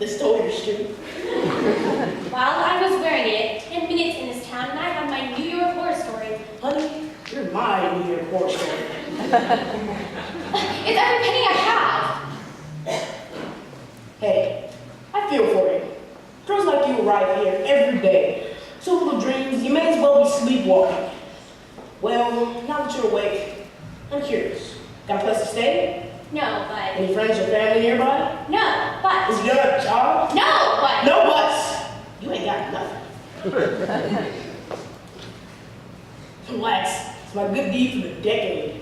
This told your shoe. While I was wearing it, 10 minutes in this town, and I had my New York horror story. Honey, you're my New York horror story. It's every penny I have. Hey, I feel for you. Girls like you arrive here every day. So full of dreams, you may as well be sleepwalking. Well, now that you're awake, I'm curious. Got a place to stay? No, but... Any friends or family nearby? No, but... Is your a job? No, but... No buts! You ain't got nothing. Relax. It's my good deed for the decade.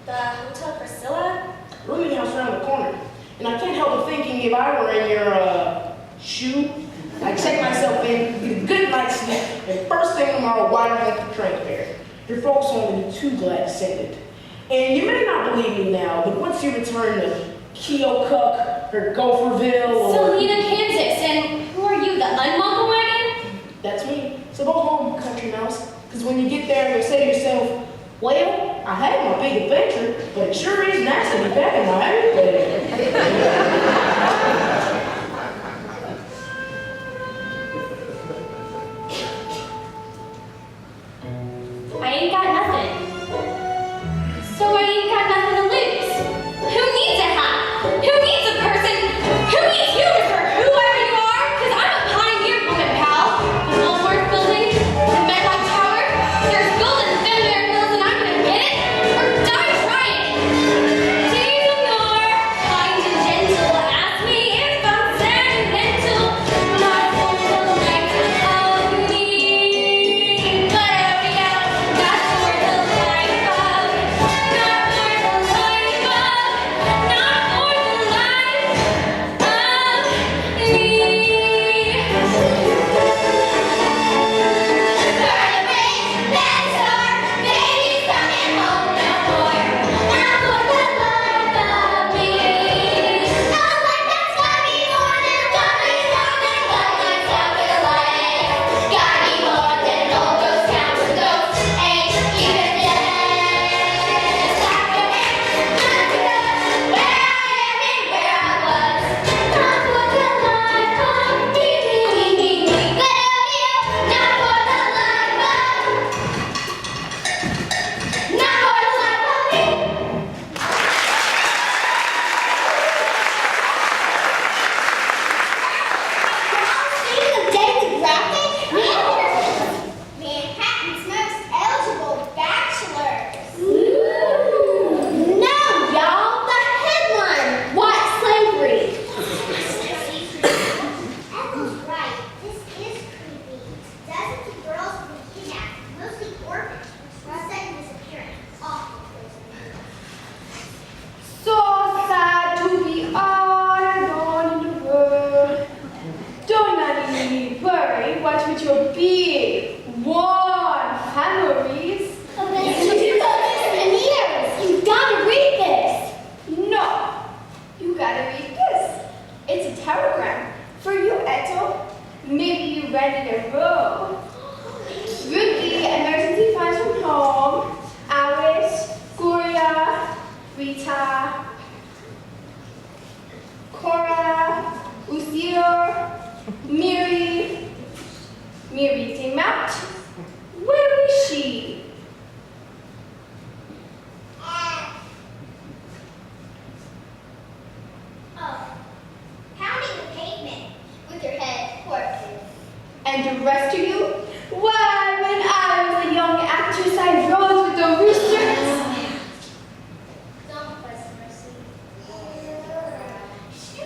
The Hotel Priscilla? Rooming house around the corner. And I can't help but thinking if I were in your, shoe, I'd check myself in, get a good night's sleep, and first thing tomorrow, wire home for train fare. Your folks won't be too glad to send it. And you may not believe me now, but once you return to Keokuk or Gopherville or... Salina, Kansas, and who are you, the unmuckle wagon? That's me. So go home, country mouse, because when you get there, you'll say to yourself, well, I had my big adventure, but it sure is nice to be back in my own bed. I ain't got nothing. So I ain't got nothing to lose. Who needs a hat? Who needs a person? Who needs you for whoever you are? Because I'm a pioneer woman, pal. The Woolworth Building, the Medlock Tower, there's gold in Fenway Hills and I'm gonna get it or die trying. Days of yore, kind and gentle, ask me if I'm sentimental. Not for the light of me. But not for the life of, not for the life of, not for the life of me. Burn the bridge, that star, baby's coming home no more. Not for the life of me. No life that's got me more than got me strong and got myself in life. Got me more than all those counts of ghosts ain't even dead. Not for me, not for the where I am and where I was. Not for the life of me. But not for the life of, not for the life of me. Speaking of daily graphic, Manhattan's most eligible bachelors. No, y'all, the headline. White slavery. Ethel's right. This is creepy. Dozens of girls have been kidnapped, mostly orphans, from sudden disappearance. Awful prison. So sad to be all alone in the world. Don't any worry, what with your big, warm memories? But you know this in years. You gotta read this. No, you gotta read this. It's a telegram for you, Eto. Maybe you read it in a row. Ruby, emergency funds from home. Alice, Gloria, Rita, Cora, Lucille, Millie came out. Where is she? Oh, pounding the pavement with your head corpses. And the rest of you? Why, when I was a young actress, I rose with the roosters. Don't press mercy.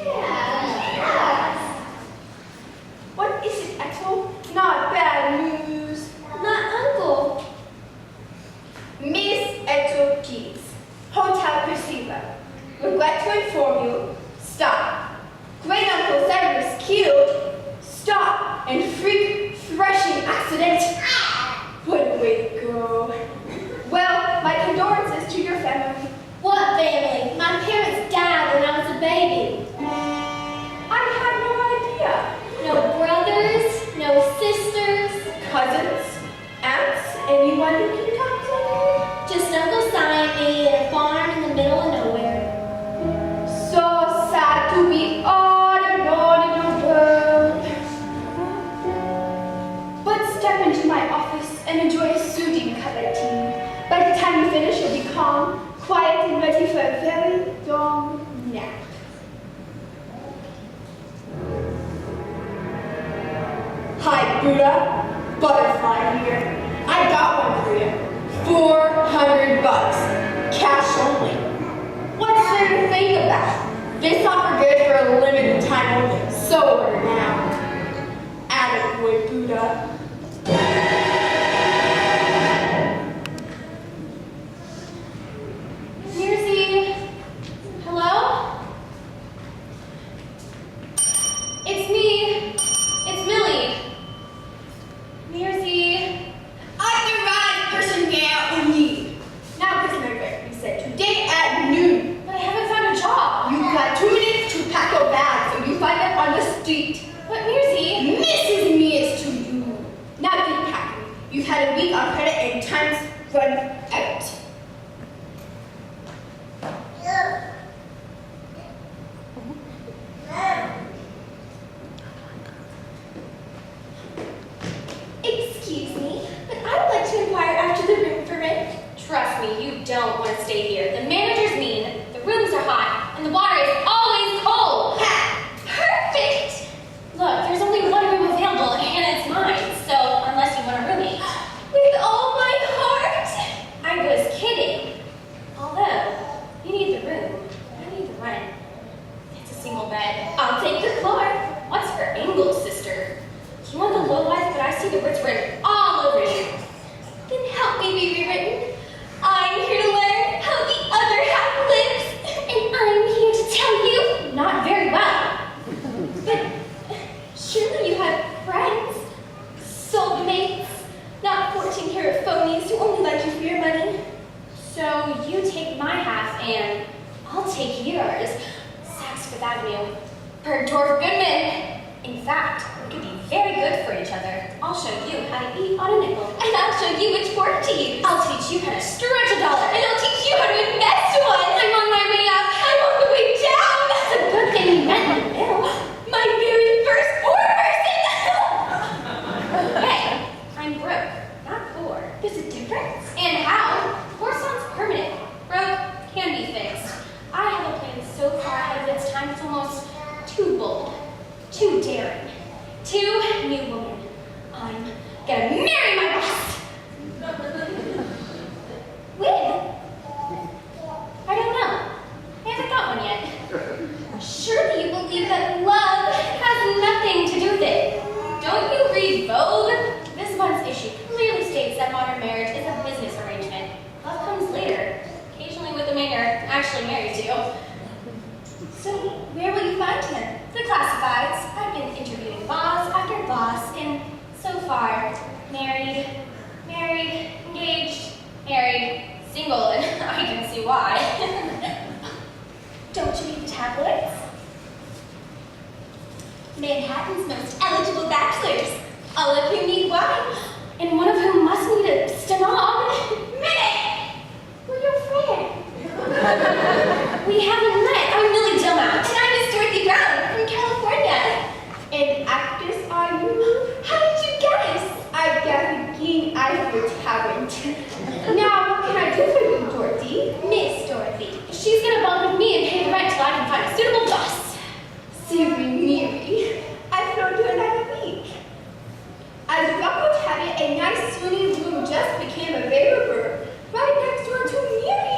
Yes. What is it, Ethel? Not bad news. Not Uncle. Miss Ethel Keys, Hotel Priscilla. Regret to inform you. Stop. Great Uncle Sam was killed. Stop. And freak threshing accident. What a way to go. Well, my condolences to your family. What family? My parents died when I was a baby. I had no idea. No brothers, no sisters, Cousins, aunts, anyone you can talk to? just Uncle Simon and a farm in the middle of nowhere. So nap. Hi, Buddha. Butterfly here. I got one for you. $400. Cash only. What's there to think about? This offer good for a limited time only. So order now. Adequate, Buddha. Mirzi, hello? It's me. It's Millie. Mirzi. I'm the right person now in need. Now, Miss you said today at noon. But I haven't found a job. You've got 2 minutes to pack your bags and you find them on the street. But Mirzi. Mrs. Me is to you. Now get packing. You've had a week on credit and time's run out. Excuse me, but I would like to inquire after the room for rent. Trust me, you don't want to stay here. The manager's mean, the rooms are hot, and the water is always cold. Perfect! Look, there's only one room available, and it's mine, so unless you want a roommate. With all my heart! I was kidding. Although, you need the room, I need the rent. It's a single bed. I'll take the floor. What's her angle, sister? You want the low life, but I see the words written all over you. Then help me be rewritten. I'm here to learn how the other half lives, and I'm here to tell you not very well. But surely you have friends, soulmates, not 14-karat phonies who only like you for your money. So you take my half, and I'll take yours. Saks Fifth Avenue, Bergdorf Goodman. In fact, we could be very good for each other. I'll show you how to eat on a nickel. And I'll show you which fork to use. I'll teach you how to stretch $1. And I'll teach you how to invest one. I'm on my way up. I'm on the way down. It's a good thing you met in the middle. My very first poor person. Okay, I'm broke, not poor. There's a difference. And how? Poor sounds permanent. Broke can be fixed. I have a plan so far ahead of its time it's almost too bold. Too daring. Too new woman. I'm gonna marry my boss. When? I don't know. I haven't got one yet. Surely you believe that love has nothing to do with it. Don't you read Vogue? This month's issue clearly states that modern marriage is a business arrangement. Love comes later, occasionally with the man who actually marries you. So where will you find him? The classifieds. I've been interviewing boss after boss, and so far, married, engaged, married, single, and I can see why. Don't you read the tabloids? Manhattan's most eligible bachelors, all of whom need wine, and one of whom must need a stenog. Minute! We're your friend. We haven't met. I'm Millie, and I'm Miss Dorothy Brown from California. An actress are you? How did you guess? I got the keen eye for talent. Now, what can I do for you, Dorothy? Miss Dorothy. She's gonna bunk with me and pay the rent till I can find a suitable bus. Silly Mary, I've known you another week. As luck would have it, a nice sunny room just became available right next door to Mary.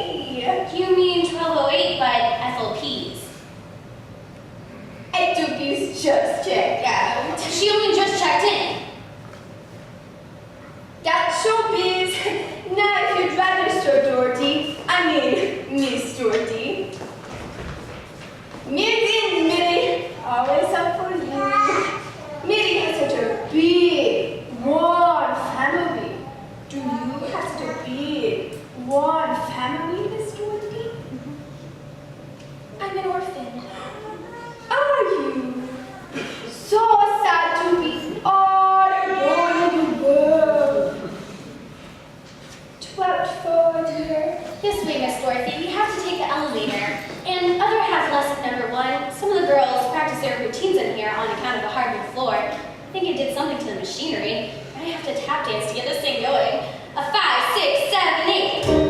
You mean 1208, but FLPs. Ethiop's just checked out. She only just checked in. That's showbiz. Now, if you'd rather, Sir Dorothy, I mean, Miss Dorothy. Millie, Millie, always up for you. Millie has such a big, warm family. Do you have such a big, warm family, Miss Dorothy? I'm an orphan. Are you? So sad to be all alone in the world. 12th floor, dear. This way, Miss Dorothy. We have to take the elevator. And other half lesson number 1, some of the girls practice their routines in here on account of the hardwood floor. I think it did something to the machinery. I have to tap dance to get this thing going. A 5, 6, 7, 8.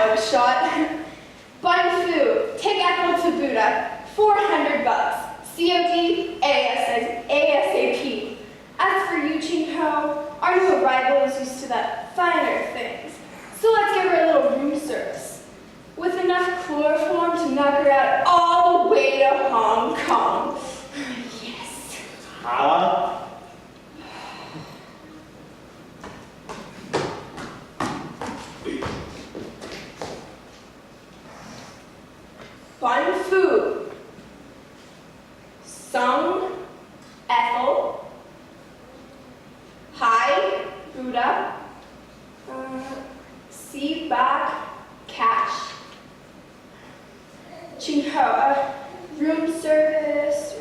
mug shot. Bun Foo, take Apple to Buddha, $400. COD, ASAP. As for you, Ching Ho, our new arrival is used to the finer things. So let's give her a little room service. With enough chloroform to knock her out all the way to Hong Kong. Yes. Huh? Bun Foo, Sung, Ethel, Hai, Buddha, Si Bak, Cash, Ching Ho, room service,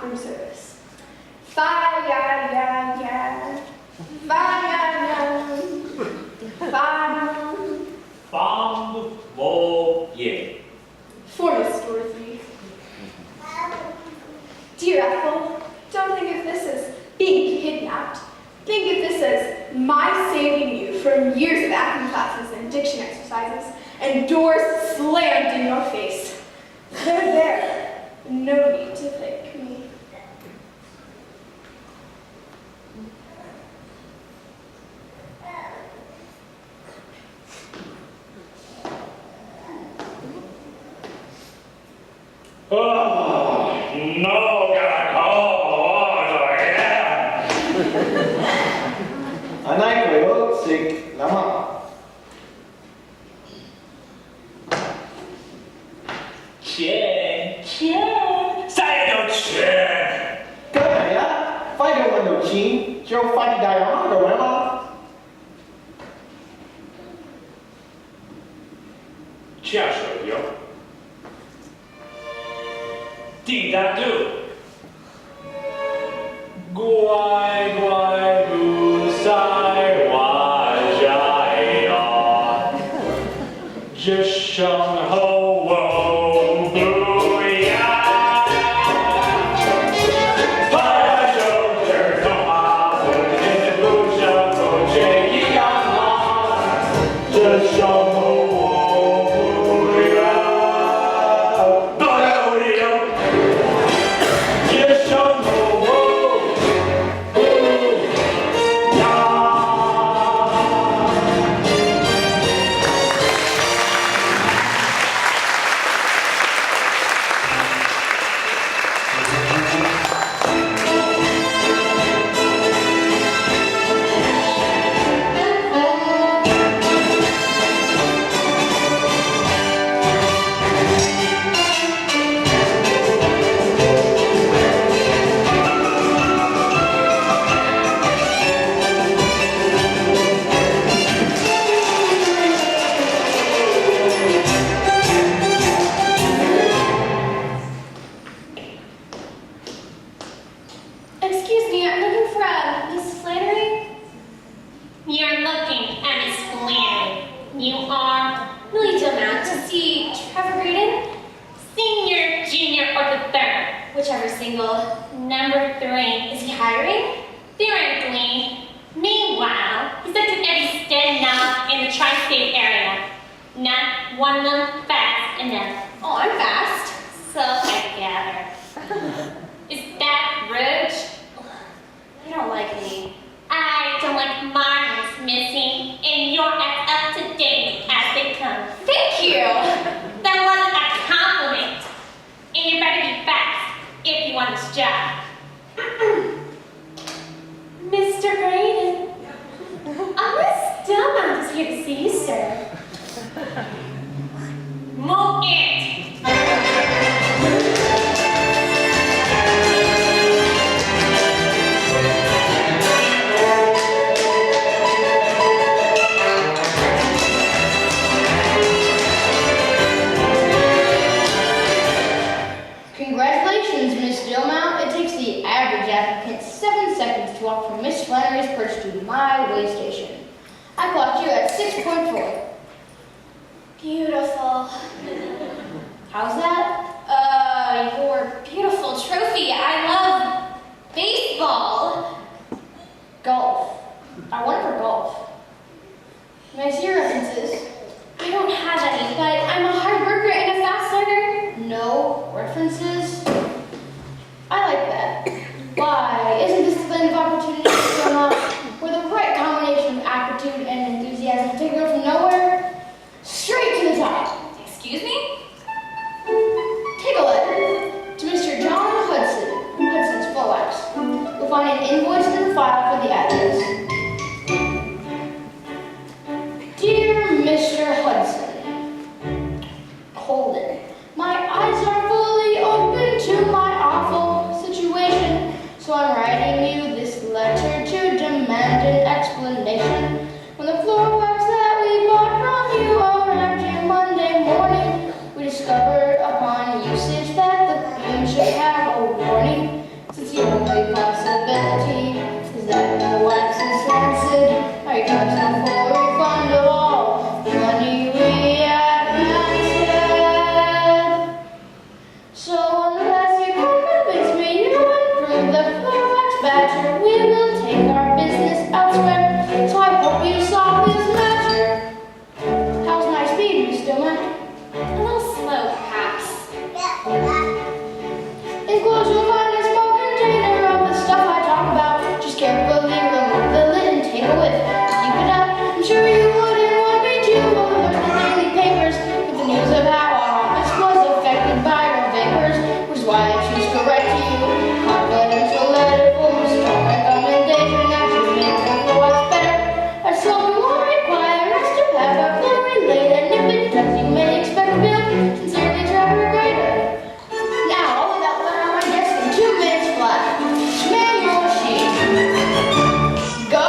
room service. Fa ya ya ya, fa ya ya, fa. Bang Mo Ye. For Miss Dorothy. Dear Ethel, don't think of this as being kidnapped. Think of this as my saving you from years of acting classes and diction exercises and doors slammed in your face. There. No need to thank me. Oh, no, gotta call again. Ở nay người ước xịt lắm ạ.钱，再有钱。 Cái này á, phải được mình được chín, cho phải đi đại hóa rồi em ạ. 下手油，地大度，乖乖不塞我家呀，这生活我不要，拍拍手指头啊，跟天天不想不却一样啊，这生活。 Excuse me, I'm looking for a Miss Flannery. You're looking at Miss Flannery. You are Millie to see Trevor Graydon, senior, junior, or the third, whichever single. Number 3, is he hiring? Theoretically. Meanwhile, he's looked at every STEM knob in the tri-state area. Not one of them fast enough. Oh, I'm fast. So I gather. Is that rude? I don't like me. I don't like Martin's missing, and you're as up to date as they come. Thank you. That wasn't a compliment. And you better be fast if you want this job. Mr. Graydon, Miss Stillmount is here to see you, sir. Move it. Congratulations, Miss Stillmount. It takes the average applicant 7 seconds to walk from Miss Flannery's perch to my way station. I clocked you at 6.4. Beautiful. How's that? Your beautiful trophy. I love baseball. Golf. I went for golf. May I see your references? I don't have any, but I'm a hard worker and a fast learner. No references? I like that. Why, isn't this the kind of opportunity to come up where the right combination of aptitude and enthusiasm take her from nowhere straight to the top? Excuse me? Take a letter to Mr. John Hudson, Hudson's Flowax. You'll find an invoice in the file for the address. Dear Mr. Hudson, Holden, my eyes are fully open to my awful situation, so I'm writing you this letter to demand an explanation. When the floor wax that we bought from you arrived Monday morning, we discovered upon usage that the fume should have a warning. Since the only possibility is that the wax is rancid, I request a full refund of all the money we advanced. So unless you can convince me you improve the floor wax badger, we will take our business elsewhere. So I hope you solve this matter. How's my speed, Miss Dillon? A little slow, perhaps. Enclosed you'll find a small container of the stuff I talk about. Just carefully remove the lid and take a whiff. Keep it up. I'm sure you wouldn't want me to alert the daily papers with the news of how our office was affected by your vapors, which is why I choose to write to you. Confidential letter full of strong recommendation that you make the what's better. I so you will require us to have our floor relayed, and if it does, you may expect a bill. Sincerely, Trevor Grader. Now, I'll leave that letter on my desk in 2 minutes flat. Man your machine. Go.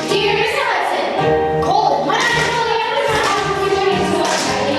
Dear Mr. Hudson, Colton, my name is Millie. I'm the office of the Union Society.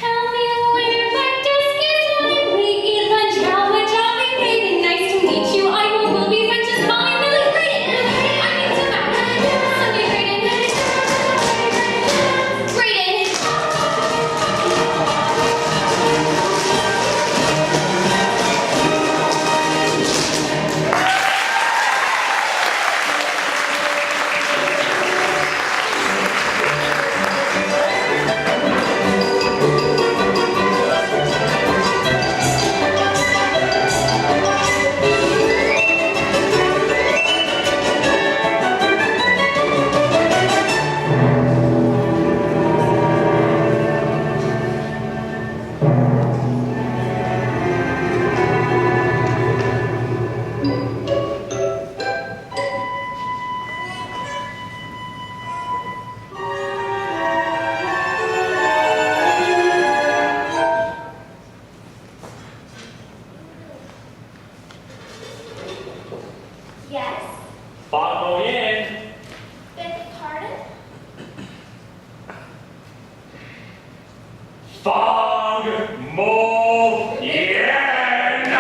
Tell me where my desk is when we eat lunch. How much I'll be paid, and nice to meet you. I will be friends with my Millie Graydon. I mean to match. Sunday Graydon. Graydon. Yes? Follow in. Beg pardon? Fog Mo Yen.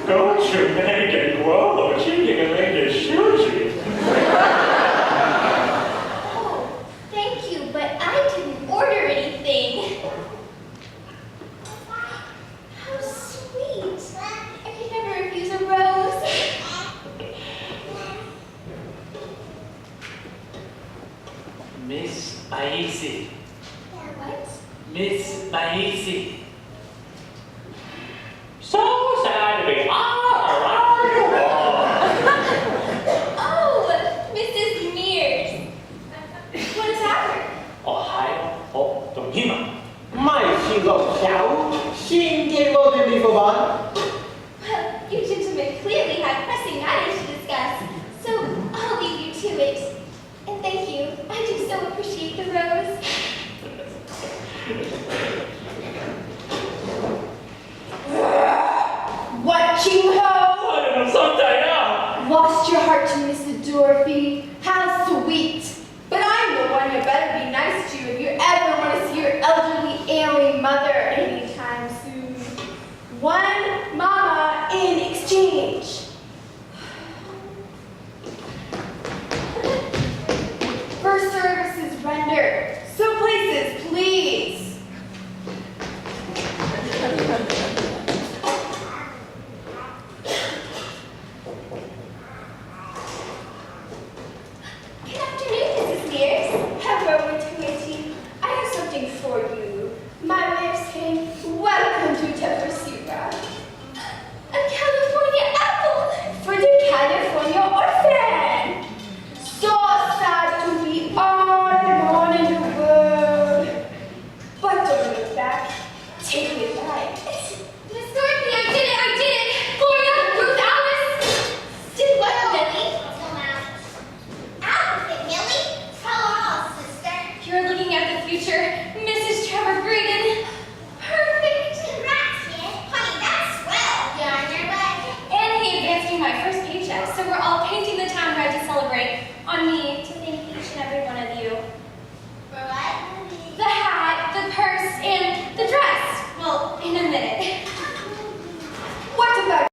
Don't you make it grow, cheating and make it shoot. Oh, thank you, but I didn't order anything. How sweet. I could never refuse a rose. Miss Maisi. What? Miss Maisi. So sad to be 희망. 卖西肉小，新给我的地方吧。 Well, you gentlemen clearly have pressing matters to discuss, so I'll leave you to it. And thank you. I do so appreciate the rose. What, Ching-ho? 我哋唔想仔啊！ Lost your heart to Mr. Dorothy? How sweet. But I'm the one you better be nice to if you ever want to see your elderly, ailing mother anytime soon. One mama in exchange. First services rendered. So places, please. Good afternoon, Mrs. Mears. Hello, Twitty. I have something for you. My way of saying welcome to Tepursuba. A California apple! For the California orphan. So sad to be all alone in the world. But don't look back. Take it back. Miss Dorothy, I did it! Gloria, Ruth, Alice! Did what, Millie? Outfit, Millie. Tell all, sister. You're looking at the future. Mrs. Trevor Graydon. Perfect! Congrats, kid. Honey, that's swell. You're on your way. And he advanced me my first paycheck, so we're all painting the town red to celebrate. On me to thank each and every one of you. For what? The hat, the purse, and the dress. Well, in a minute. What about